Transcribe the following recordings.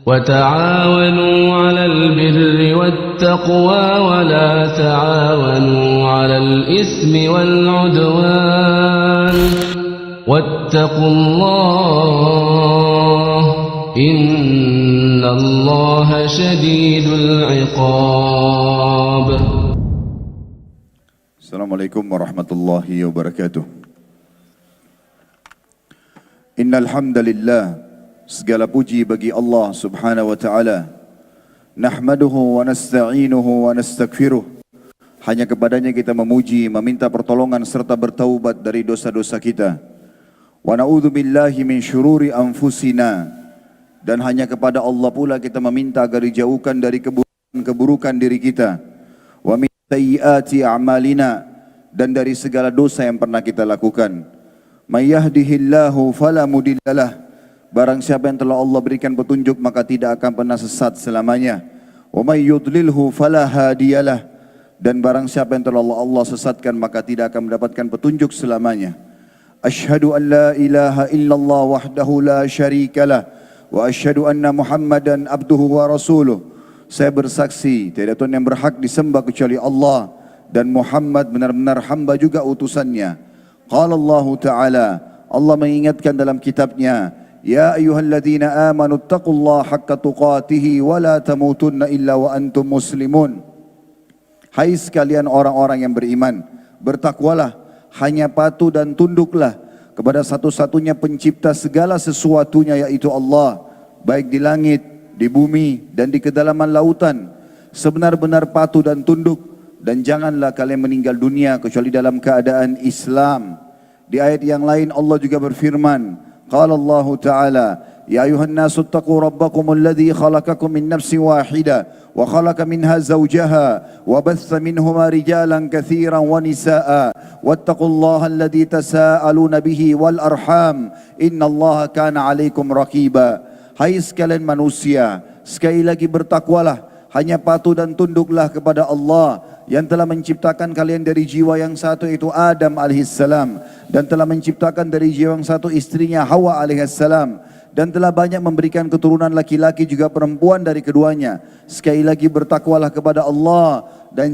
وتعاونوا على البر والتقوى ولا تعاونوا على الإثم والعدوان واتقوا الله إن الله شديد العقاب. Assalamualaikum warahmatullahi wabarakatuh. Innal hamdalillah, segala puji bagi Allah Subhanahu wa taala. Nahmaduhu wa nasta'inuhu wa nastaghfiruh. Hanya kepadanya kita memuji, meminta pertolongan serta bertaubat dari dosa-dosa kita. Wa na'udzu billahi min syururi anfusina. Dan hanya kepada Allah pula kita meminta agar dijauhkan dari keburukan diri kita. Wa min sayyiati a'malina, dan dari segala dosa yang pernah kita lakukan. May yahdihillahu fala mudhillalah, barang siapa yang telah Allah berikan petunjuk maka tidak akan pernah sesat selamanya. Wa may yudlilhu fala hadiyalah, dan barang siapa yang telah Allah sesatkan maka tidak akan mendapatkan petunjuk selamanya. Asyhadu an la ilaha illallah wahdahu la syarikalah wa asyhadu anna Muhammadan abduhu wa rasuluh. Saya bersaksi tiada Tuhan yang berhak disembah kecuali Allah, dan Muhammad benar-benar hamba juga utusannya. Qala Allah Ta'ala, Allah mengingatkan dalam kitabnya, Ya ayyuhalladzina amanu taqullaha haqqa tuqatihi wa la tamutunna illa wa antum muslimun. Hai sekalian orang-orang yang beriman, bertakwalah, hanya patuh dan tunduklah kepada satu-satunya pencipta segala sesuatunya, yaitu Allah, baik di langit, di bumi, dan di kedalaman lautan. Sebenar-benar patuh dan tunduk, dan janganlah kalian meninggal dunia kecuali dalam keadaan Islam. Di ayat yang lain Allah juga berfirman, Qala Allah Ta'ala, Ya ayuhan nasu taqu rabbakum alladhi khalaqakum min nafsin wahida wa khalaqa minha zawjaha wa batha minhuma rijalan kathiran wa nisaa wattaqullaha alladhi tasaaluna bihi wal arham innallaha kana alaikum raqiba. Hai sekalian manusia, sekali lagi bertakwalah, hanya patuh dan tunduklah kepada Allah yang telah menciptakan kalian dari jiwa yang satu, yaitu Adam alaihissalam, dan telah menciptakan dari jiwa yang satu istrinya Hawa alaihissalam, dan telah banyak memberikan keturunan laki-laki juga perempuan dari keduanya. Sekali lagi bertakwalah kepada Allah dan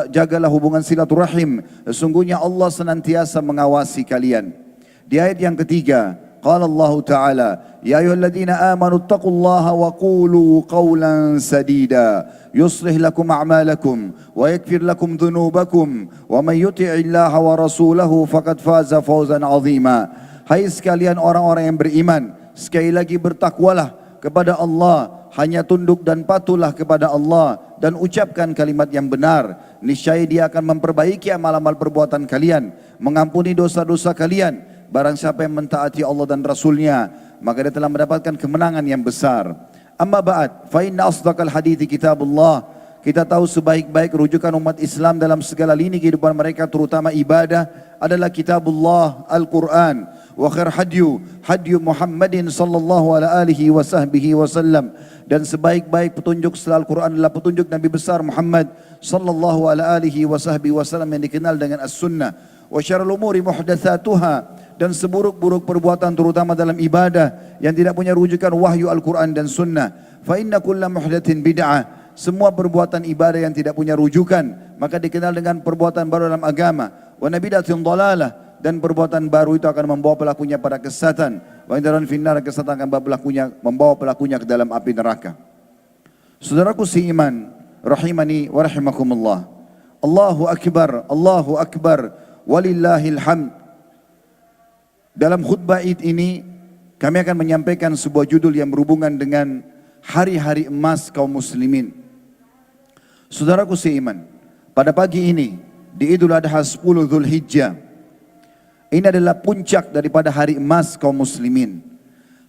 jagalah hubungan silaturahim. Sesungguhnya Allah senantiasa mengawasi kalian. Di ayat yang ketiga, Qala Allah Ta'ala, Ya ayyuhalladzina amanu taqullaha wa qulu qawlan sadida yuslih lakum a'malakum wa yakfir lakum dhunubakum wa may yuti'illaha wa rasulahu faqad faza fawzan 'azima. Hai sekalian orang-orang yang beriman, sekali lagi bertakwalah kepada Allah, hanya tunduk dan patuhlah kepada Allah, dan ucapkan kalimat yang benar. Niscaya Dia akan memperbaiki amal-amal perbuatan kalian, mengampuni dosa-dosa kalian. Barang siapa yang mentaati Allah dan Rasulnya, maka dia telah mendapatkan kemenangan yang besar. Amma ba'd, fa inna asdaqal hadithi kitabullah. Kita tahu sebaik-baik rujukan umat Islam dalam segala lini kehidupan mereka, terutama ibadah, adalah kitabullah, Al-Quran. Wa khair hadyu Muhammadin sallallahu alaihi wa sahbihi wasallam. Dan sebaik-baik petunjuk setelah Al-Quran adalah petunjuk Nabi besar Muhammad sallallahu alaihi wa sahbihi wasallam yang dikenal dengan As-Sunnah. Wa syarrul umuri muhdatsatuha, dan seburuk-buruk perbuatan terutama dalam ibadah yang tidak punya rujukan wahyu Al-Quran dan Sunnah. Fa inna kulla muhdatsin bid'ah, semua perbuatan ibadah yang tidak punya rujukan maka dikenal dengan perbuatan baru dalam agama. Wa nabidatin dalalah, dan perbuatan baru itu akan membawa pelakunya pada kesesatan. Wa indaran finnar, kesesatan akan membawa pelakunya ke dalam api neraka. Saudaraku seiman, rahimani wa rahimakumullah. Allahu akbar, Allahu akbar, walillahil hamd. Dalam khutbah Id ini kami akan menyampaikan sebuah judul yang berhubungan dengan hari-hari emas kaum muslimin. Saudaraku seiman, pada pagi ini di Idul Adha 10 Dzulhijjah, ini adalah puncak daripada hari emas kaum muslimin.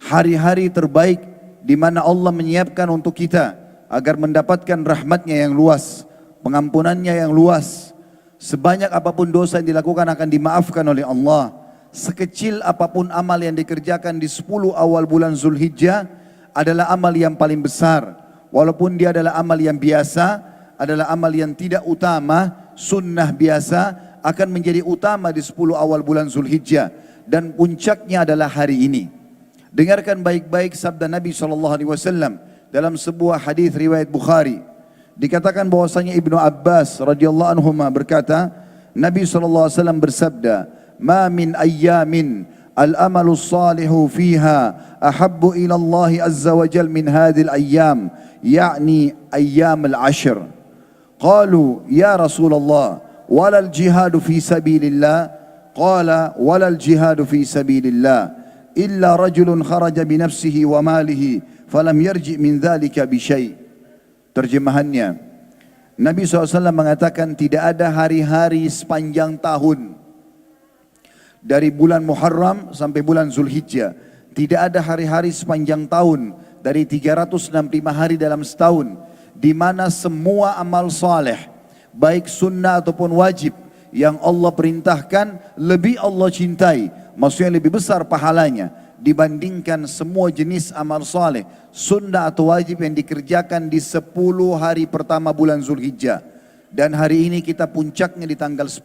Hari-hari terbaik di mana Allah menyiapkan untuk kita agar mendapatkan rahmatnya yang luas, pengampunannya yang luas. Sebanyak apapun dosa yang dilakukan akan dimaafkan oleh Allah. Sekecil apapun amal yang dikerjakan di 10 awal bulan Zulhijjah adalah amal yang paling besar. Walaupun dia adalah amal yang biasa, adalah amal yang tidak utama, sunnah biasa, akan menjadi utama di 10 awal bulan Zulhijjah. Dan puncaknya adalah hari ini. Dengarkan baik-baik sabda Nabi SAW. dalam sebuah hadis riwayat Bukhari dikatakan bahwasanya Ibnu Abbas radhiyallahu anhu berkata, Nabi SAW bersabda, "Ma min ayyamin al-amalu salihu fiha ahabbu ila Allah azza wa jal min hadhil ayyam, yakni ayyam al-ashr." Qalu ya Rasulullah, walal jihadu fi sabilillah? Qala walal jihadu fi sabilillah illa rajulun kharaja bi nafsihi wa malihi falam yarji min dhalika bi syai'. Terjemahannya, Nabi SAW mengatakan tidak ada hari-hari sepanjang tahun dari bulan Muharram sampai bulan Zulhijjah. Tidak ada hari-hari sepanjang tahun dari 365 hari dalam setahun di mana semua amal saleh baik sunnah ataupun wajib yang Allah perintahkan lebih Allah cintai, maksudnya lebih besar pahalanya dibandingkan semua jenis amal saleh sunnah atau wajib yang dikerjakan di 10 hari pertama bulan Zulhijjah. Dan hari ini kita puncaknya di tanggal 10.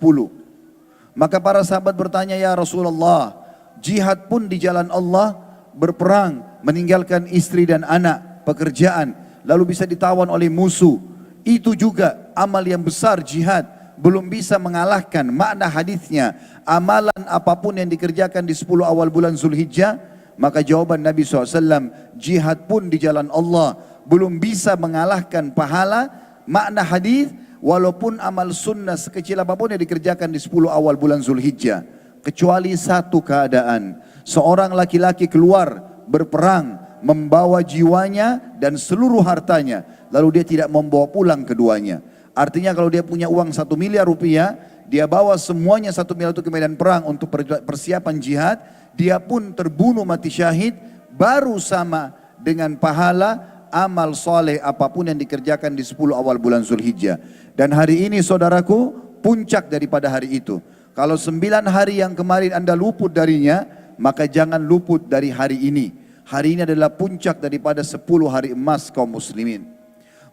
Maka para sahabat bertanya, ya Rasulullah, jihad pun di jalan Allah, berperang, meninggalkan istri dan anak, pekerjaan, lalu bisa ditawan oleh musuh, itu juga amal yang besar jihad, belum bisa mengalahkan makna hadisnya amalan apapun yang dikerjakan di 10 awal bulan Zulhijjah. Maka jawaban Nabi SAW, jihad pun di jalan Allah belum bisa mengalahkan pahala makna hadis, walaupun amal sunnah sekecil apapun yang dikerjakan di 10 awal bulan Zulhijjah, kecuali satu keadaan, seorang laki-laki keluar berperang membawa jiwanya dan seluruh hartanya, lalu dia tidak membawa pulang keduanya. Artinya kalau dia punya uang 1 miliar rupiah, dia bawa semuanya 1 miliar itu ke medan perang untuk persiapan jihad, dia pun terbunuh mati syahid, baru sama dengan pahala amal soleh apapun yang dikerjakan di 10 awal bulan Zulhijjah. Dan hari ini saudaraku, puncak daripada hari itu. Kalau 9 hari yang kemarin Anda luput darinya, maka jangan luput dari hari ini. Hari ini adalah puncak daripada 10 hari emas kaum muslimin.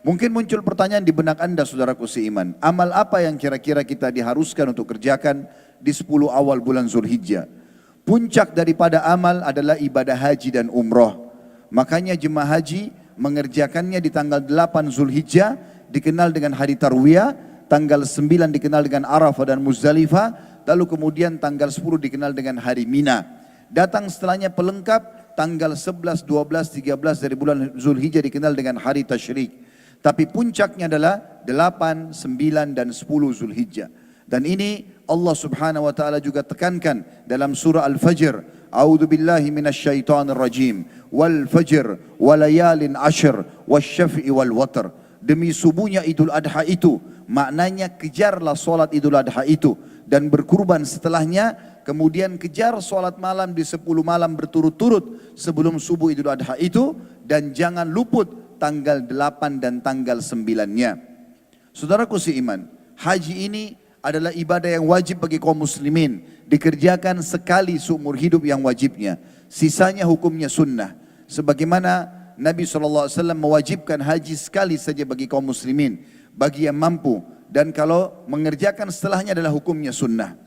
Mungkin muncul pertanyaan di benak Anda saudaraku seiman, amal apa yang kira-kira kita diharuskan untuk kerjakan di 10 awal bulan Zulhijjah? Puncak daripada amal adalah ibadah haji dan umroh. Makanya jemaah haji mengerjakannya di tanggal 8 Zulhijjah, dikenal dengan hari Tarwiyah, tanggal 9 dikenal dengan Arafah dan Muzdalifah, lalu kemudian tanggal 10 dikenal dengan hari Mina. Datang setelahnya pelengkap, tanggal 11, 12, 13 dari bulan Zulhijjah dikenal dengan hari Tasyrik. Tapi puncaknya adalah 8, 9 dan 10 Zulhijjah. Dan ini Allah Subhanahu wa taala juga tekankan dalam surah Al-Fajr, A'udzu billahi minasyaitonir rajim, wal fajr walayalin ashr wasyaf'i wal watr. Demi subuhnya Idul Adha itu, maknanya kejarlah solat Idul Adha itu dan berkurban setelahnya, kemudian kejar solat malam di 10 malam berturut-turut sebelum subuh Idul Adha itu, dan jangan luput tanggal 8 dan tanggal 9-nya. Saudaraku seiman, haji ini adalah ibadah yang wajib bagi kaum muslimin, dikerjakan sekali seumur hidup yang wajibnya, sisanya hukumnya sunnah. Sebagaimana Nabi SAW mewajibkan haji sekali saja bagi kaum muslimin, bagi yang mampu, dan kalau mengerjakan setelahnya adalah hukumnya sunnah.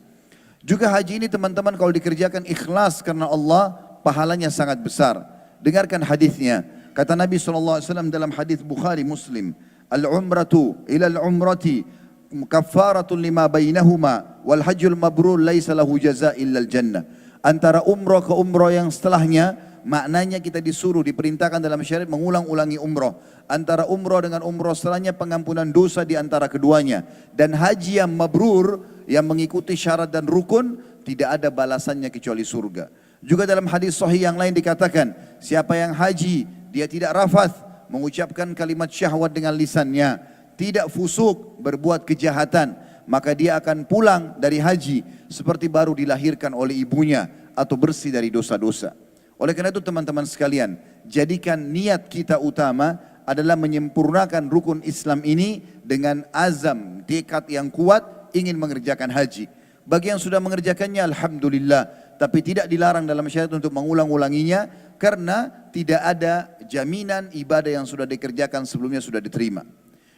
Juga haji ini teman-teman kalau dikerjakan ikhlas karena Allah, pahalanya sangat besar. Dengarkan hadisnya. Kata Nabi SAW dalam hadis Bukhari Muslim, al-umratu ila al-umrati kaffaratun lima bainahuma wal hajjul mabrur laisa lahu jazaa illa al-jannah. Antara umrah ke umrah yang setelahnya, maknanya kita disuruh, diperintahkan dalam syariat mengulang-ulangi umrah. Antara umrah dengan umrah setelahnya pengampunan dosa di antara keduanya. Dan haji yang mabrur, yang mengikuti syarat dan rukun, tidak ada balasannya kecuali surga. Juga dalam hadis sahih yang lain dikatakan, siapa yang haji, dia tidak rafath, mengucapkan kalimat syahwat dengan lisannya, tidak fusuk, berbuat kejahatan, maka dia akan pulang dari haji seperti baru dilahirkan oleh ibunya atau bersih dari dosa-dosa. Oleh karena itu teman-teman sekalian, jadikan niat kita utama adalah menyempurnakan rukun Islam ini dengan azam, tekad yang kuat ingin mengerjakan haji. Bagi yang sudah mengerjakannya alhamdulillah, tapi tidak dilarang dalam syariat untuk mengulang-ulanginya karena tidak ada jaminan ibadah yang sudah dikerjakan sebelumnya sudah diterima.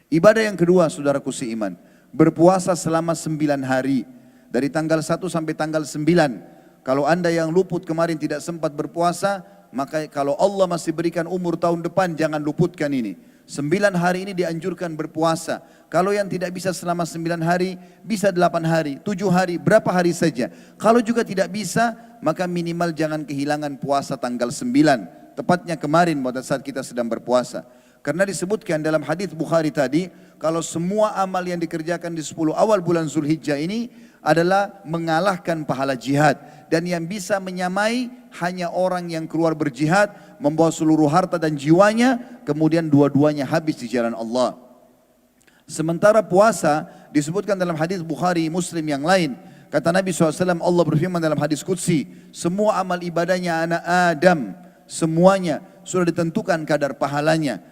Ibadah yang kedua saudaraku seiman, berpuasa selama 9 hari dari tanggal 1 sampai tanggal 9. Kalau anda yang luput kemarin tidak sempat berpuasa, maka kalau Allah masih berikan umur tahun depan jangan luputkan ini. 9 hari ini dianjurkan berpuasa. Kalau yang tidak bisa selama 9 hari, bisa 8 hari, 7 hari, berapa hari saja. Kalau juga tidak bisa, maka minimal jangan kehilangan puasa tanggal 9. Tepatnya kemarin pada saat kita sedang berpuasa. Karena disebutkan dalam hadis Bukhari tadi, kalau semua amal yang dikerjakan di 10 awal bulan Zulhijjah ini adalah mengalahkan pahala jihad. Dan yang bisa menyamai hanya orang yang keluar berjihad, membawa seluruh harta dan jiwanya, kemudian dua-duanya habis di jalan Allah. Sementara puasa disebutkan dalam hadis Bukhari Muslim yang lain. Kata Nabi SAW, Allah berfirman dalam hadis Qudsi, semua amal ibadahnya anak Adam, semuanya sudah ditentukan kadar pahalanya.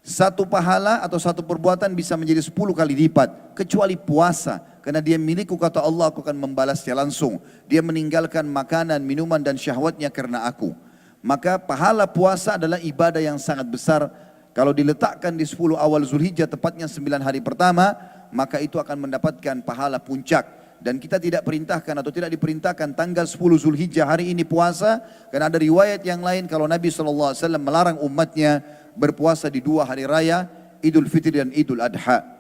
Satu pahala atau satu perbuatan bisa menjadi 10 kali lipat, kecuali puasa. Karena dia milikku, kata Allah, aku akan membalasnya langsung. Dia meninggalkan makanan, minuman dan syahwatnya karena aku. Maka pahala puasa adalah ibadah yang sangat besar. Kalau diletakkan di 10 awal Zulhijjah, tepatnya 9 hari pertama, maka itu akan mendapatkan pahala puncak. Dan kita tidak perintahkan atau tidak diperintahkan tanggal 10 Zulhijjah hari ini puasa. Karena ada riwayat yang lain kalau Nabi SAW melarang umatnya berpuasa di 2 hari raya, Idul Fitri dan Idul Adha.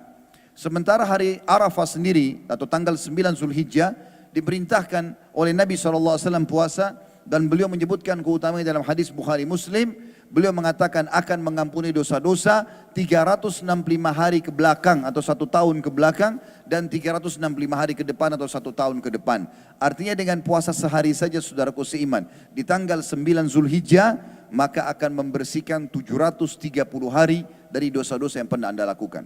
Sementara hari Arafah sendiri atau tanggal 9 Zulhijjah diperintahkan oleh Nabi SAW puasa, dan beliau menyebutkan keutamaan dalam hadis Bukhari Muslim. Beliau mengatakan akan mengampuni dosa-dosa 365 hari ke belakang atau 1 tahun ke belakang, dan 365 hari ke depan atau 1 tahun ke depan. Artinya dengan puasa sehari saja, saudaraku seiman, di tanggal 9 Zulhijjah, maka akan membersihkan 730 hari dari dosa-dosa yang pernah Anda lakukan.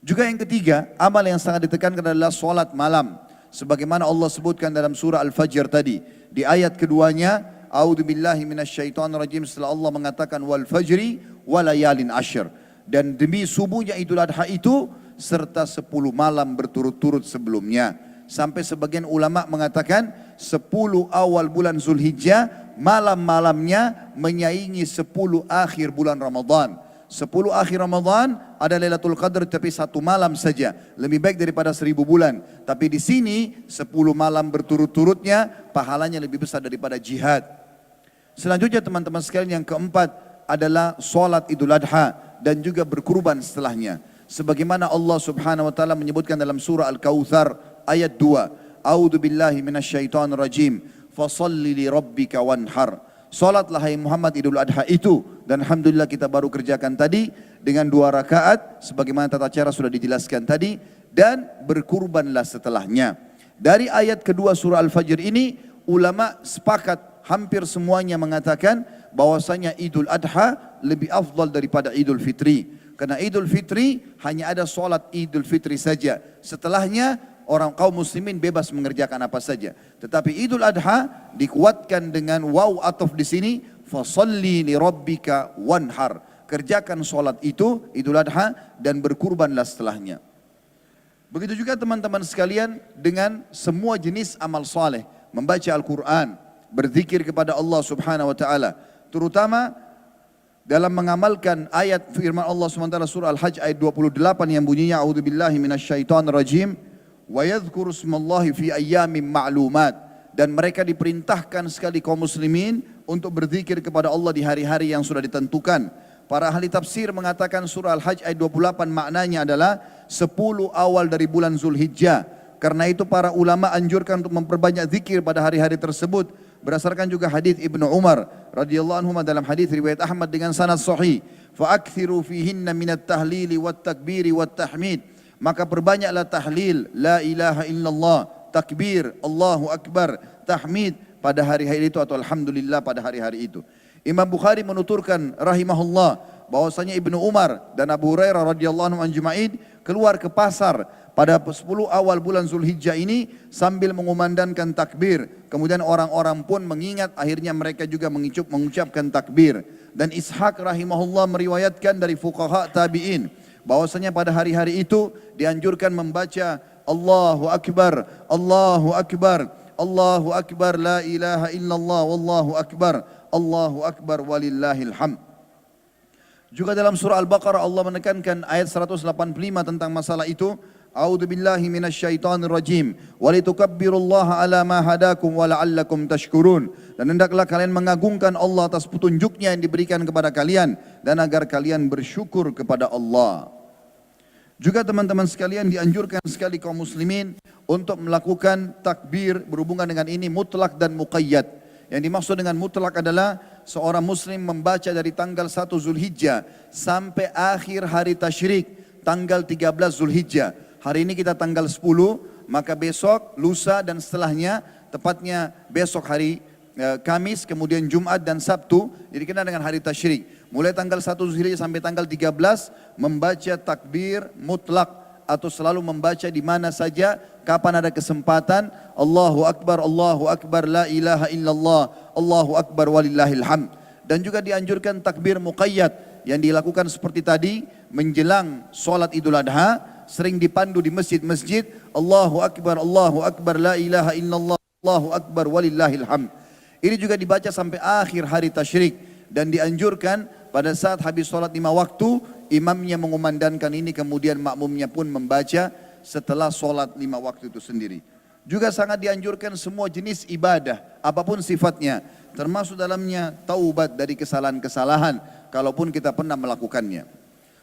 Juga yang ketiga, amal yang sangat ditekankan adalah solat malam. Sebagaimana Allah sebutkan dalam surah Al-Fajr tadi. Di ayat keduanya, A'udzubillahi minasyaitonirrajim, setelah Allah mengatakan wal fajri walayalin ashr. Dan demi subuhnya Idul Adha itu, serta 10 malam berturut-turut sebelumnya. Sampai sebagian ulama mengatakan 10 awal bulan Zulhijjah, malam-malamnya menyaingi 10 akhir bulan Ramadan. 10 akhir Ramadan ada Lailatul Qadar tapi 1 malam saja. Lebih baik daripada 1000 bulan. Tapi di sini 10 malam berturut-turutnya pahalanya lebih besar daripada jihad. Selanjutnya teman-teman sekalian, yang keempat adalah sholat Idul Adha dan juga berkurban setelahnya. Sebagaimana Allah Subhanahu wa taala menyebutkan dalam surah Al-Kautsar ayat 2. A'udzu billahi minasyaitonir rajim. Fashalli li rabbika wanhar. Salatlah hai Muhammad Idul Adha itu, dan alhamdulillah kita baru kerjakan tadi dengan 2 rakaat sebagaimana tata cara sudah dijelaskan tadi, dan berkurbanlah setelahnya. Dari ayat kedua surah Al-Fajr ini ulama sepakat hampir semuanya mengatakan bahwasanya Idul Adha lebih afdal daripada Idul Fitri. Karena Idul Fitri hanya ada salat Idul Fitri saja. Setelahnya orang kaum muslimin bebas mengerjakan apa saja. Tetapi Idul Adha dikuatkan dengan waw ataf di sini, fasalli li rabbika wanhar. Kerjakan solat itu Idul Adha dan berkurbanlah setelahnya. Begitu juga teman-teman sekalian dengan semua jenis amal saleh, membaca Al-Quran, berzikir kepada Allah Subhanahu wa taala, terutama dalam mengamalkan ayat firman Allah SWT surah Al-Hajj ayat 28 yang bunyinya a'udzubillahi minasyaitonirrajim wa yadhkuru ismallahi fi ayyamin ma'lumat, dan mereka diperintahkan sekali kaum muslimin untuk berzikir kepada Allah di hari-hari yang sudah ditentukan. Para ahli tafsir mengatakan surah Al-Hajj ayat 28 maknanya adalah 10 awal dari bulan Zulhijjah. Karena itu para ulama anjurkan untuk memperbanyak zikir pada hari-hari tersebut. Berdasarkan juga hadis Ibnu Umar radhiyallahu anhu dalam hadis riwayat Ahmad dengan sanad sahih, fa akthiru fihinna minat tahlili wat takbiri wat tahmid. Maka perbanyaklah tahlil, la ilaha illallah, takbir, Allahu akbar, tahmid pada hari-hari itu atau alhamdulillah pada hari-hari itu. Imam Bukhari menuturkan rahimahullah bahwasanya Ibnu Umar dan Abu Hurairah radhiyallahu anhum ajma'in keluar ke pasar pada 10 awal bulan Zulhijjah ini sambil mengumandangkan takbir. Kemudian orang-orang pun mengingat, akhirnya mereka juga mengucapkan takbir. Dan Ishaq rahimahullah meriwayatkan dari fuqaha tabi'in bahwasanya pada hari-hari itu dianjurkan membaca Allahu Akbar, Allahu Akbar, Allahu Akbar, la ilaha illallah, wallahu akbar, Allahu Akbar walillahil hamd. Juga dalam surah Al-Baqarah Allah menekankan ayat 185 tentang masalah itu. A'udzu billahi minasyaitonir rajim. Wa litukabbirullaha ala ma hadakum wa la'allakum tashkurun. Dan hendaklah kalian mengagungkan Allah atas petunjuknya yang diberikan kepada kalian dan agar kalian bersyukur kepada Allah. Juga teman-teman sekalian dianjurkan sekali kaum muslimin untuk melakukan takbir berhubungan dengan ini mutlak dan muqayyad. Yang dimaksud dengan mutlak adalah seorang muslim membaca dari tanggal 1 Zulhijjah sampai akhir hari tasyrik tanggal 13 Zulhijjah. Hari ini kita tanggal 10, maka besok, lusa dan setelahnya, tepatnya besok hari Kamis, kemudian Jumat dan Sabtu, jadi dikenal dengan hari tasyrik. Mulai tanggal 1 Zulhijjah sampai tanggal 13, membaca takbir mutlak atau selalu membaca di mana saja, kapan ada kesempatan, Allahu Akbar, la ilaha illallah, Allahu Akbar walillahil hamd. Dan juga dianjurkan takbir muqayyad yang dilakukan seperti tadi, menjelang sholat Idul Adha, sering dipandu di masjid-masjid, Allahu Akbar, la ilaha illallah, Allahu Akbar walillahil hamd. Ini juga dibaca sampai akhir hari tasyrik dan dianjurkan pada saat habis sholat 5 waktu, imamnya mengumandangkan ini, kemudian makmumnya pun membaca setelah sholat 5 waktu itu sendiri. Juga sangat dianjurkan semua jenis ibadah, apapun sifatnya, termasuk dalamnya taubat dari kesalahan-kesalahan, kalaupun kita pernah melakukannya.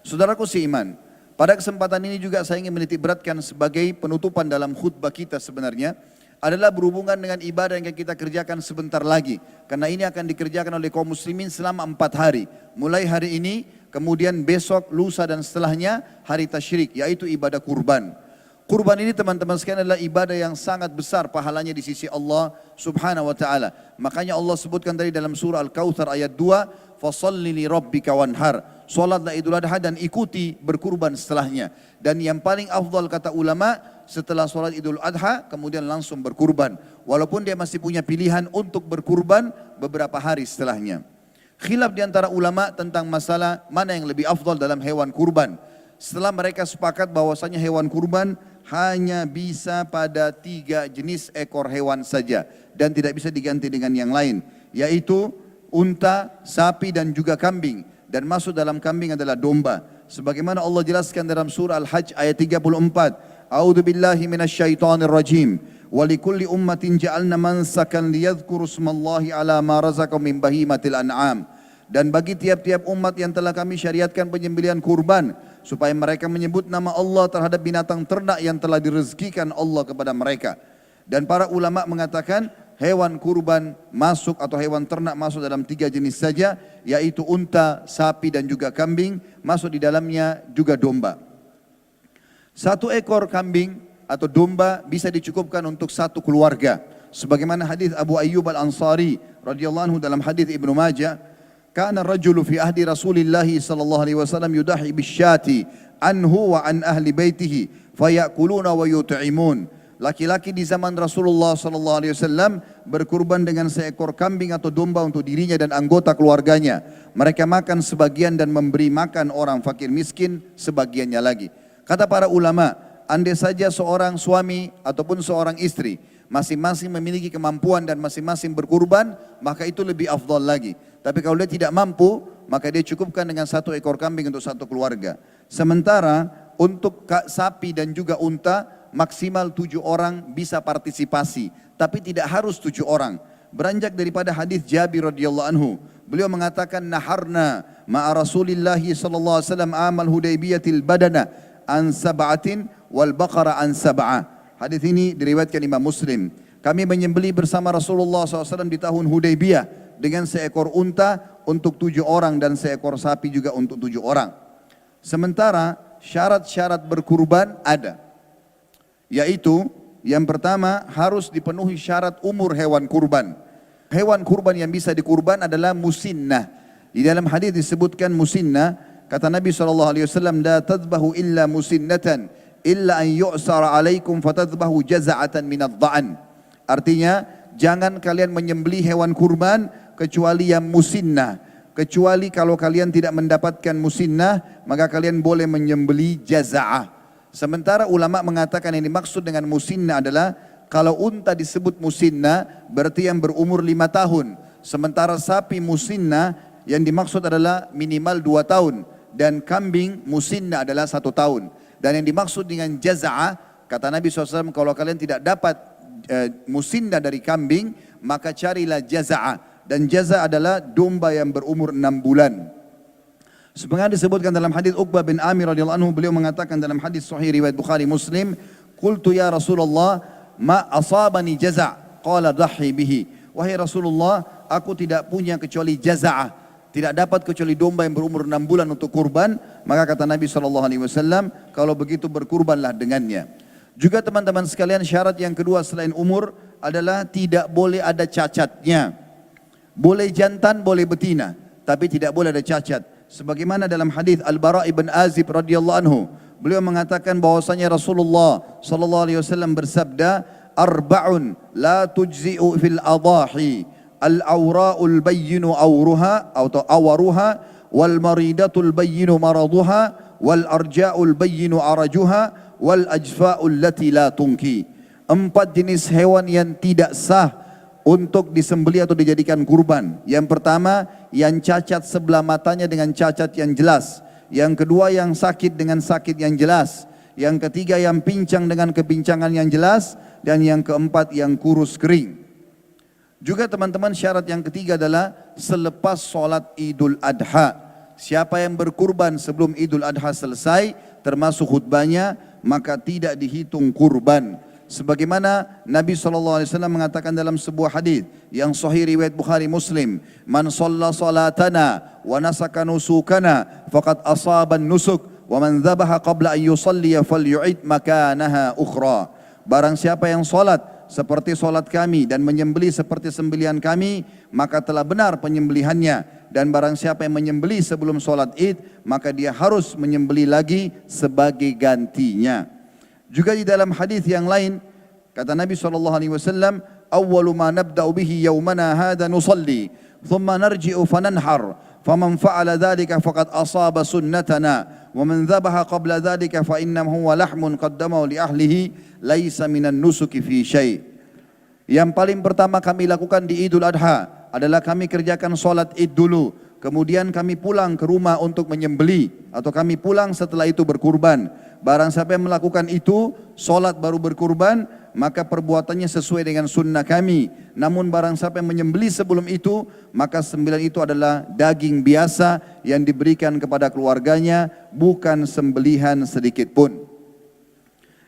Saudaraku seiman, pada kesempatan ini juga saya ingin menitik beratkan sebagai penutupan dalam khutbah kita sebenarnya adalah berhubungan dengan ibadah yang kita kerjakan sebentar lagi. Karena ini akan dikerjakan oleh kaum muslimin selama 4 hari. Mulai hari ini, kemudian besok, lusa dan setelahnya hari tasyrik, yaitu ibadah kurban. Kurban ini teman-teman sekalian adalah ibadah yang sangat besar pahalanya di sisi Allah subhanahu wa ta'ala. Makanya Allah sebutkan tadi dalam surah Al-Kautsar ayat 2, fasalli li rabbika wanhar. Salatlah Idul Adha dan ikuti berkurban setelahnya. Dan yang paling afdal kata ulama, setelah salat Idul Adha kemudian langsung berkurban. Walaupun dia masih punya pilihan untuk berkurban beberapa hari setelahnya. Khilaf di antara ulama tentang masalah mana yang lebih afdal dalam hewan kurban. Setelah mereka sepakat bahwasanya hewan kurban hanya bisa pada 3 jenis ekor hewan saja dan tidak bisa diganti dengan yang lain, yaitu unta, sapi dan juga kambing. Dan masuk dalam kambing adalah domba. Sebagaimana Allah jelaskan dalam surah Al-Hajj ayat 34. A'udzu billahi minasyaitonir rajim. Wa likulli ummatin ja'alna mansakan liyadhkuru ismallahi ala ma razaqahum min bahimatil an'am. Dan bagi tiap-tiap umat yang telah kami syariatkan penyembelihan kurban, supaya mereka menyebut nama Allah terhadap binatang ternak yang telah direzekikan Allah kepada mereka. Dan para ulama mengatakan hewan kurban masuk atau hewan ternak masuk dalam 3 jenis saja, yaitu unta, sapi dan juga kambing, masuk di dalamnya juga domba. 1 ekor kambing atau domba bisa dicukupkan untuk 1 keluarga. Sebagaimana hadis Abu Ayyub Al-Ansari radhiyallahu anhu dalam hadis Ibnu Majah, kana rajulu fi ahdi Rasulillah sallallahu alaihi wasallam yudahi bisyati anhu wa an ahli baitihi fayakuluna wa yut'imun. Laki-laki di zaman Rasulullah SAW berkurban dengan seekor kambing atau domba untuk dirinya dan anggota keluarganya. Mereka makan sebagian dan memberi makan orang fakir miskin sebagiannya lagi. Kata para ulama, andai saja seorang suami ataupun seorang istri masing-masing memiliki kemampuan dan masing-masing berkurban, maka itu lebih afdal lagi. Tapi kalau dia tidak mampu, maka dia cukupkan dengan 1 ekor kambing untuk 1 keluarga. Sementara untuk sapi dan juga unta, maksimal 7 orang bisa partisipasi, tapi tidak harus 7 orang. Beranjak daripada hadis Jabir radhiyallahu anhu, beliau mengatakan naharna ma'a Rasulillah sallallahu alaihi wasallam amal Hudaybiyatil badana an sab'atin wal baqara an sab'ah. Hadis ini diriwayatkan Imam Muslim. Kami menyembelih bersama Rasulullah SAW di tahun Hudaybiyah dengan seekor unta untuk 7 orang dan seekor sapi juga untuk 7 orang. Sementara syarat-syarat berkurban ada, yaitu yang pertama harus dipenuhi syarat umur hewan kurban. Hewan kurban yang bisa dikurban adalah musinnah. Di dalam hadis disebutkan musinnah, kata Nabi SAW, la tadbahu illa musinnatan illa an yu'sara alaikum fatadbahu jaza'atan minad dha'an. Artinya jangan kalian menyembelih hewan kurban kecuali yang musinnah. Kecuali kalau kalian tidak mendapatkan musinnah, maka kalian boleh menyembelih jaza'ah. Sementara ulama mengatakan yang dimaksud dengan musinnah adalah kalau unta disebut musinnah berarti yang berumur 5 tahun. Sementara sapi musinnah yang dimaksud adalah minimal 2 tahun. Dan kambing musinnah adalah 1 tahun. Dan yang dimaksud dengan jaza'ah, kata Nabi SAW, kalau kalian tidak dapat musinda dari kambing, maka carilah jaza'ah. Dan jaza'ah adalah domba yang berumur 6 bulan. Sebagaimana disebutkan dalam hadis Uqbah bin Amir radhiyallahu anhu, beliau mengatakan dalam hadis sahih riwayat Bukhari Muslim, "Qultu ya Rasulullah, ma asabani jaza'?" Qala dhahi bihi. Wahai Rasulullah, aku tidak punya kecuali jaza'ah, tidak dapat kecuali domba yang berumur 6 bulan untuk kurban. Maka kata Nabi SAW, kalau begitu berkurbanlah dengannya. Juga teman-teman sekalian, syarat yang kedua selain umur adalah tidak boleh ada cacatnya. Boleh jantan, boleh betina, tapi tidak boleh ada cacat. Sebagaimana dalam hadis Al-Bara' ibn Azib radhiyallahu anhu, beliau mengatakan bahwasanya Rasulullah SAW bersabda, "Arba'un la tujzi'u fil adahi, al-awra'ul bayyinu awruha atau awaruha, wal maridatul bayyinu maraduha, wal arja'ul bayyinu arajuha, wal ajfa'ul lati la tunki." 4 jenis hewan yang tidak sah untuk disembelih atau dijadikan kurban. Yang pertama, yang cacat sebelah matanya dengan cacat yang jelas. Yang kedua, yang sakit dengan sakit yang jelas. Yang ketiga, yang pincang dengan kepincangan yang jelas. Dan yang keempat, yang kurus kering. Juga teman-teman, syarat yang ketiga adalah selepas sholat Idul Adha. Siapa yang berkurban sebelum Idul Adha selesai, termasuk khutbahnya, maka tidak dihitung kurban. Sebagaimana Nabi SAW mengatakan dalam sebuah hadis yang sahih riwayat Bukhari Muslim, "Man shalla salatana wa nasaka nusukana faqad asaba nusuk, wa man dhabaha qabla an yusalliya falyu'id makanaha ukhra." Barang siapa yang salat seperti salat kami dan menyembelih seperti sembelihan kami, maka telah benar penyembelihannya. Dan barang siapa yang menyembelih sebelum salat Id, maka dia harus menyembelih lagi sebagai gantinya. Juga di dalam hadis yang lain kata Nabi SAW, "Awwalu ma nabda'u bihi yawmana hadha nusalli, thumma narji'u fananhar, faman fa'ala dhalika faqad asaba sunnatana, wa man dhabaha qabla dhalika fa innahu huwa lahmun qaddamahu li ahlihi, laisa minan nusuki fi syai'." Yang paling pertama kami lakukan di Idul Adha adalah kami kerjakan salat Id dulu, kemudian kami pulang ke rumah untuk menyembelih, atau kami pulang setelah itu berkurban. Barang siapa yang melakukan itu, solat baru berkurban, maka perbuatannya sesuai dengan sunnah kami. Namun barang siapa yang menyembelih sebelum itu, maka sembelihan itu adalah daging biasa yang diberikan kepada keluarganya, bukan sembelihan sedikit pun.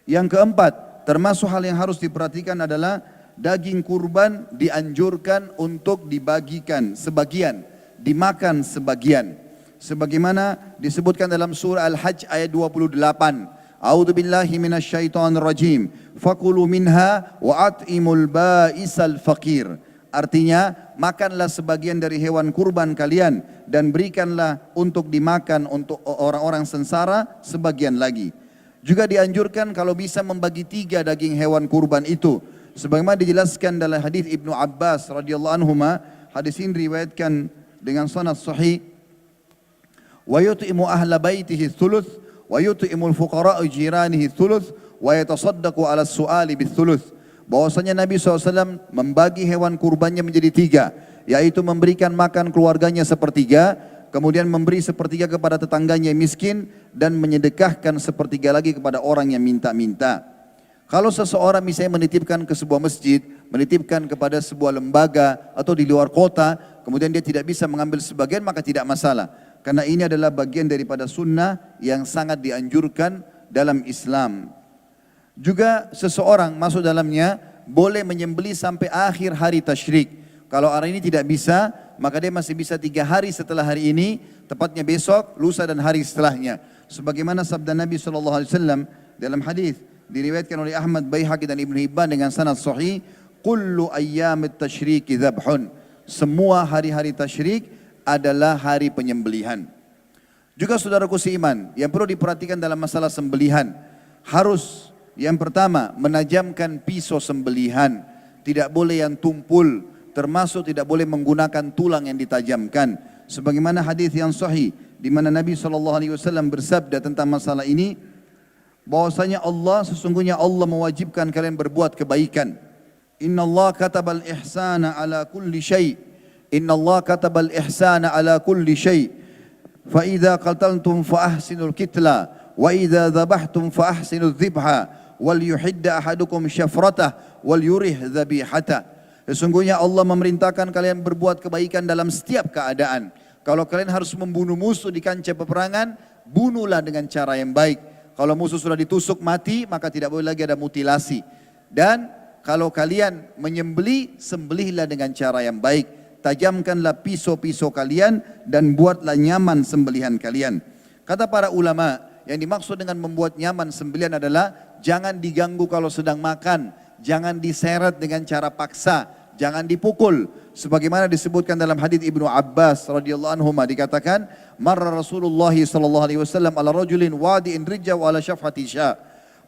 Yang keempat, termasuk hal yang harus diperhatikan adalah daging kurban dianjurkan untuk dibagikan sebagian, dimakan sebagian. Sebagaimana disebutkan dalam surah Al-Hajj ayat 28. A'udzu billahi minasyaitonir rajim. Fakulu minha wa at'imul ba'isal faqir. Artinya, makanlah sebagian dari hewan kurban kalian dan berikanlah untuk dimakan untuk orang-orang sengsara sebagian lagi. Juga dianjurkan kalau bisa membagi 3 daging hewan kurban itu. Sebagaimana dijelaskan dalam hadis Ibnu Abbas radhiyallahu anhuma, hadis ini diriwayatkan dengan sanad sahih. Wa yut'imu ahla baitihi thuluth wa yut'imul fuqara'u jiranihi thuluth wa yatasaddaqu 'ala as-su'ali bits-thuluth. Bahwasanya Nabi SAW membagi hewan kurbannya menjadi 3, yaitu memberikan makan keluarganya sepertiga, kemudian memberi sepertiga kepada tetangganya yang miskin, dan menyedekahkan sepertiga lagi kepada orang yang minta-minta. Kalau seseorang misalnya menitipkan ke sebuah masjid, menitipkan kepada sebuah lembaga atau di luar kota, kemudian dia tidak bisa mengambil sebagian, maka tidak masalah. Karena ini adalah bagian daripada sunnah yang sangat dianjurkan dalam Islam. Juga seseorang masuk dalamnya boleh menyembelih sampai akhir hari tasyrik. Kalau hari ini tidak bisa, maka dia masih bisa 3 hari setelah hari ini, tepatnya besok, lusa dan hari setelahnya. Sebagaimana sabda Nabi SAW dalam hadis diriwayatkan oleh Ahmad, Baihaqi dan Ibnu Hibban dengan sanad sahih, "Kullu ayyamit tasyriki dzabhun." Semua hari-hari tasyrik adalah hari penyembelihan. Juga saudaraku seiman, yang perlu diperhatikan dalam masalah sembelihan, harus yang pertama menajamkan pisau sembelihan, tidak boleh yang tumpul, termasuk tidak boleh menggunakan tulang yang ditajamkan. Sebagaimana hadis yang sahih di mana Nabi SAW bersabda tentang masalah ini, bahwasanya sesungguhnya Allah mewajibkan kalian berbuat kebaikan. Inna Allah katabal ihsana ala kulli syai'. Inna Allah katabal ihsana ala kulli syai'. Fa idza qataltum fa ahsinul kitla wa idza dzabhtum fa ahsinu dzibha wal yuhidda ahadukum syafratah wal yurih dzabihata. Sesungguhnya Allah memerintahkan kalian berbuat kebaikan dalam setiap keadaan. Kalau kalian harus membunuh musuh di kancah peperangan, bunuhlah dengan cara yang baik. Kalau musuh sudah ditusuk mati, maka tidak boleh lagi ada mutilasi. Dan kalau kalian menyembelih, sembelihlah dengan cara yang baik. Tajamkanlah pisau-pisau kalian dan buatlah nyaman sembelihan kalian. Kata para ulama, yang dimaksud dengan membuat nyaman sembelihan adalah jangan diganggu kalau sedang makan, jangan diseret dengan cara paksa, jangan dipukul. Sebagaimana disebutkan dalam hadis Ibnu Abbas radhiyallahu anhu dikatakan, marra Rasulullah sallallahu alaihi wasallam ala rajulin wadi'in rija wa ala syafhati sya.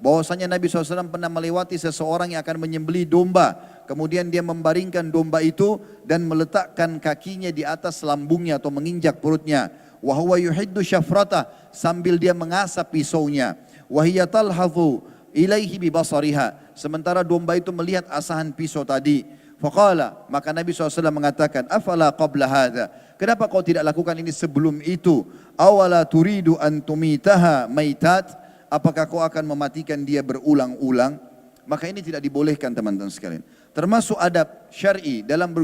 Bahwasanya Nabi SAW pernah melewati seseorang yang akan menyembelih domba. Kemudian dia membaringkan domba itu dan meletakkan kakinya di atas lambungnya atau menginjak perutnya. Wa huwa yuhiddu syafratah, sambil dia mengasap pisaunya. Wa hiya talhafu ilaihi bi basariha, sementara domba itu melihat asahan pisau tadi. Faqala, maka Nabi SAW mengatakan, afala qabla hadha, kenapa kau tidak lakukan ini sebelum itu? Awala turidu an tumitaha maitat, apakah kau akan mematikan dia berulang-ulang? Maka ini tidak dibolehkan teman-teman sekalian. Termasuk adab syar'i dalam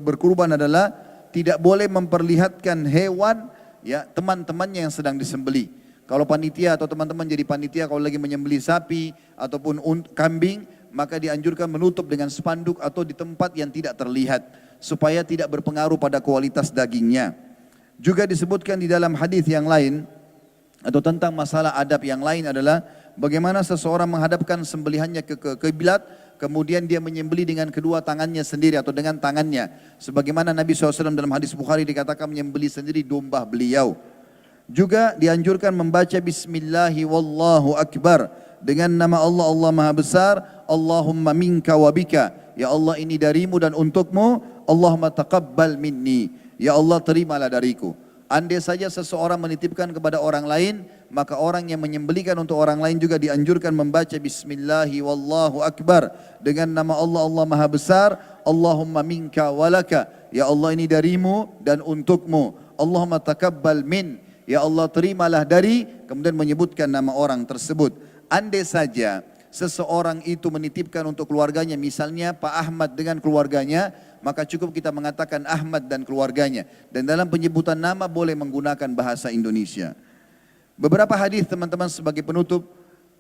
berkurban adalah tidak boleh memperlihatkan hewan ya teman-temannya yang sedang disembelih. Kalau panitia atau teman-teman jadi panitia kalau lagi menyembelih sapi ataupun kambing, maka dianjurkan menutup dengan spanduk atau di tempat yang tidak terlihat supaya tidak berpengaruh pada kualitas dagingnya. Juga disebutkan di dalam hadis yang lain atau tentang masalah adab yang lain adalah bagaimana seseorang menghadapkan sembelihannya ke kiblat, kemudian dia menyembelih dengan kedua tangannya sendiri atau dengan tangannya. Sebagaimana Nabi SAW dalam hadis Bukhari dikatakan menyembelih sendiri domba beliau. Juga dianjurkan membaca Bismillahi wallahu akbar dengan nama Allah, Allah Maha Besar. Allahumma minka wa bika, ya Allah ini darimu dan untukmu. Allahumma taqabbal minni, ya Allah terimalah dariku. Andai saja seseorang menitipkan kepada orang lain, maka orang yang menyembelihkan untuk orang lain juga dianjurkan membaca Bismillahi wallahu akbar dengan nama Allah, Allah Maha Besar. Allahumma minka walaka, ya Allah ini darimu dan untukmu. Allahumma taqabbal min, ya Allah terimalah dari, kemudian menyebutkan nama orang tersebut. Andai saja seseorang itu menitipkan untuk keluarganya, misalnya Pak Ahmad dengan keluarganya, maka cukup kita mengatakan Ahmad dan keluarganya. Dan dalam penyebutan nama boleh menggunakan bahasa Indonesia. Beberapa hadis teman-teman sebagai penutup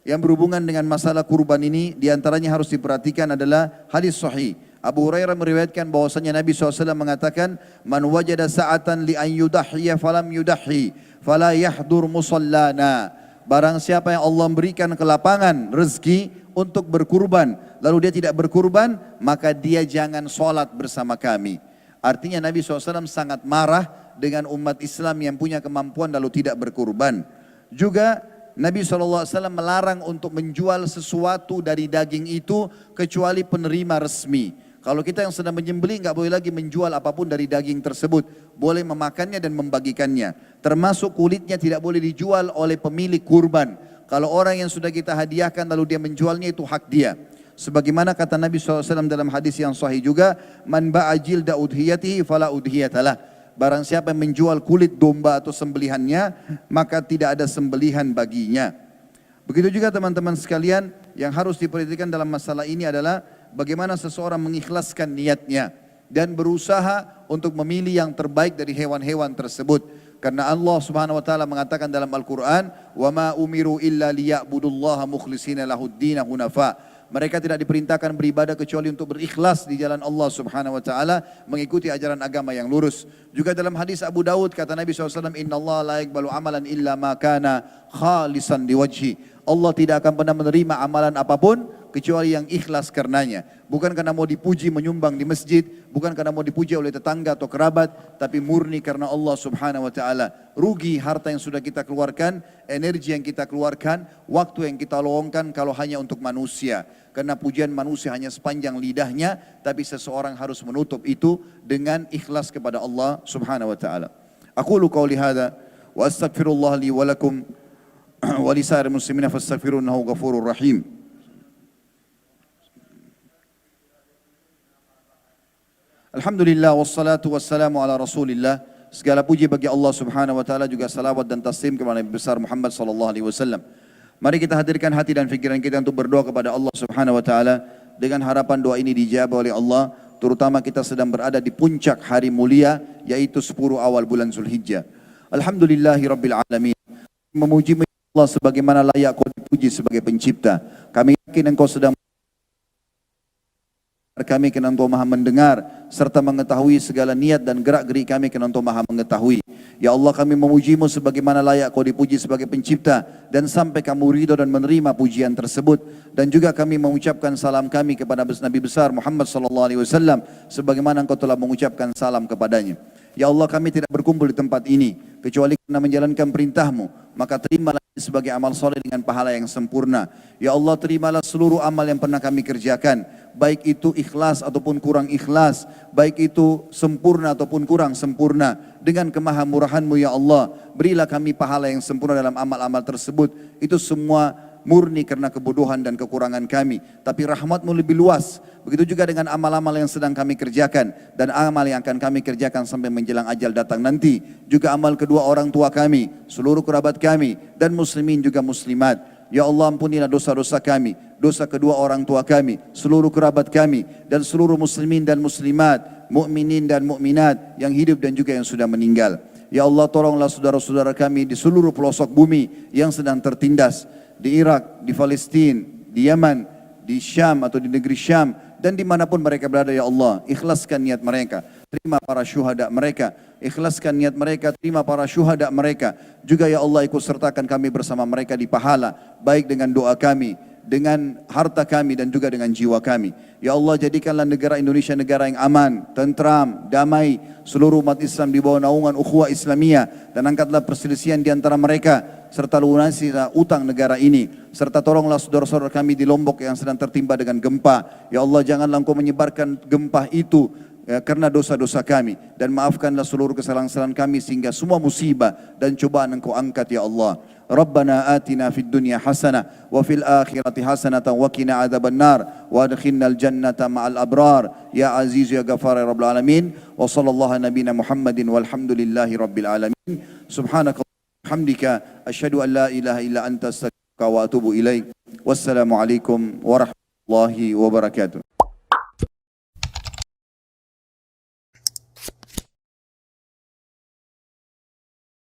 yang berhubungan dengan masalah kurban ini, diantaranya harus diperhatikan adalah hadis sahih. Abu Hurairah meriwayatkan bahwasanya Nabi SAW mengatakan, man wajada sa'atan li an yudahhiya falam yudahhi, fala yahdur musallana. Barang siapa yang Allah berikan kelapangan rezeki untuk berkurban, lalu dia tidak berkurban, maka dia jangan sholat bersama kami. Artinya Nabi SAW sangat marah dengan umat Islam yang punya kemampuan lalu tidak berkurban. Juga Nabi SAW melarang untuk menjual sesuatu dari daging itu kecuali penerima resmi. Kalau kita yang sedang menyembelih nggak boleh lagi menjual apapun dari daging tersebut. Boleh memakannya dan membagikannya. Termasuk kulitnya tidak boleh dijual oleh pemilik kurban. Kalau orang yang sudah kita hadiahkan lalu dia menjualnya, itu hak dia. Sebagaimana kata Nabi SAW dalam hadis yang sahih juga, man ba'a jilda udhiyatihi fala udhiyatalah. Barang siapa yang menjual kulit domba atau sembelihannya, maka tidak ada sembelihan baginya. Begitu juga teman-teman sekalian, yang harus diperhatikan dalam masalah ini adalah bagaimana seseorang mengikhlaskan niatnya dan berusaha untuk memilih yang terbaik dari hewan-hewan tersebut. Karena Allah Subhanahu wa taala mengatakan dalam Al-Qur'an, "Wa ma umiru illa liya'budullaha mukhlishina lahud-din hunafa." Mereka tidak diperintahkan beribadah kecuali untuk berikhlas di jalan Allah Subhanahu wa taala, mengikuti ajaran agama yang lurus. Juga dalam hadis Abu Daud kata Nabi SAW, "Innallaha la yaqbalu amalan illa ma kana khalisan liwajhi." Allah tidak akan pernah menerima amalan apapun kecuali yang ikhlas karenanya. Bukan karena mau dipuji menyumbang di masjid, bukan karena mau dipuji oleh tetangga atau kerabat, tapi murni karena Allah Subhanahu wa taala. Rugi harta yang sudah kita keluarkan, energi yang kita keluarkan, waktu yang kita luangkan kalau hanya untuk manusia. Karena pujian manusia hanya sepanjang lidahnya, tapi seseorang harus menutup itu dengan ikhlas kepada Allah Subhanahu wa taala. Aqulu qauli hadza wa astaghfirullah li wa lakum wa li sa'iril muslimina fastaghfiruhu innahu ghafurur rahim. Alhamdulillah wassalatu wassalamu ala Rasulillah Segala puji bagi Allah Subhanahu wa taala, juga salawat dan taslim kepada Nabi besar Muhammad sallallahu alaihi wasallam. Mari kita hadirkan hati dan pikiran kita untuk berdoa kepada Allah Subhanahu wa taala dengan harapan doa ini dijawab oleh Allah, terutama kita sedang berada di puncak hari mulia yaitu 10 awal bulan Zulhijjah. Alhamdulillahirabbil alamin. Memuji Allah sebagaimana layak Kau dipuji sebagai pencipta. Kami yakin Engkau sedang kami, kerana Engkau maha mendengar serta mengetahui segala niat dan gerak-gerik kami, kerana Engkau maha mengetahui. Ya Allah, kami memuji-Mu sebagaimana layak Kau dipuji sebagai pencipta, dan sampai Kamu ridho dan menerima pujian tersebut. Dan juga kami mengucapkan salam kami kepada Nabi besar Muhammad SAW sebagaimana Engkau telah mengucapkan salam kepadanya. Ya Allah, kami tidak berkumpul di tempat ini kecuali karena menjalankan perintah-Mu. Maka terimalah sebagai amal soleh dengan pahala yang sempurna. Ya Allah, terimalah seluruh amal yang pernah kami kerjakan, baik itu ikhlas ataupun kurang ikhlas, baik itu sempurna ataupun kurang sempurna. Dengan kemahamurahan-Mu ya Allah, berilah kami pahala yang sempurna dalam amal-amal tersebut. Itu semua murni karena kebodohan dan kekurangan kami, tapi rahmat-Mu lebih luas. Begitu juga dengan amal-amal yang sedang kami kerjakan dan amal yang akan kami kerjakan sampai menjelang ajal datang nanti. Juga amal kedua orang tua kami, seluruh kerabat kami, dan muslimin juga muslimat. Ya Allah, ampunilah dosa-dosa kami, dosa kedua orang tua kami, seluruh kerabat kami, dan seluruh muslimin dan muslimat, mukminin dan mukminat yang hidup dan juga yang sudah meninggal. Ya Allah, tolonglah saudara-saudara kami di seluruh pelosok bumi yang sedang tertindas, di Irak, di Palestina, di Yaman, di Syam atau di negeri Syam, dan dimanapun mereka berada. Ya Allah, ikhlaskan niat mereka, terima para syuhada mereka, ikhlaskan niat mereka, terima para syuhada mereka. Juga ya Allah, ikut sertakan kami bersama mereka di pahala, baik dengan doa kami, dengan harta kami, dan juga dengan jiwa kami. Ya Allah, jadikanlah negara Indonesia negara yang aman, tentram, damai, seluruh umat Islam di bawah naungan ukhuwah Islamiyah, dan angkatlah perselisihan di antara mereka, serta lunasilah utang negara ini, serta tolonglah saudara-saudara kami di Lombok yang sedang tertimpa dengan gempa. Ya Allah, janganlah Engkau menyebarkan gempa itu karena dosa-dosa kami, dan maafkanlah seluruh kesalahan-kesalahan kami sehingga semua musibah dan cobaan Engkau angkat ya Allah. Rabbana atina fid dunya hasanah wa fil akhirati hasanah wa qina adzabannar wa adkhilnal jannata ma'al abrar ya aziz ya ghafar ya rabbal alamin. Wa sallallahu nabiyana Muhammadin walhamdulillahi rabbil alamin. Subhanaka hamdika asyhadu an la ilaha illa anta astaghfiruka wa atubu ilaik. Wassalamu alaikum warahmatullahi wabarakatuh.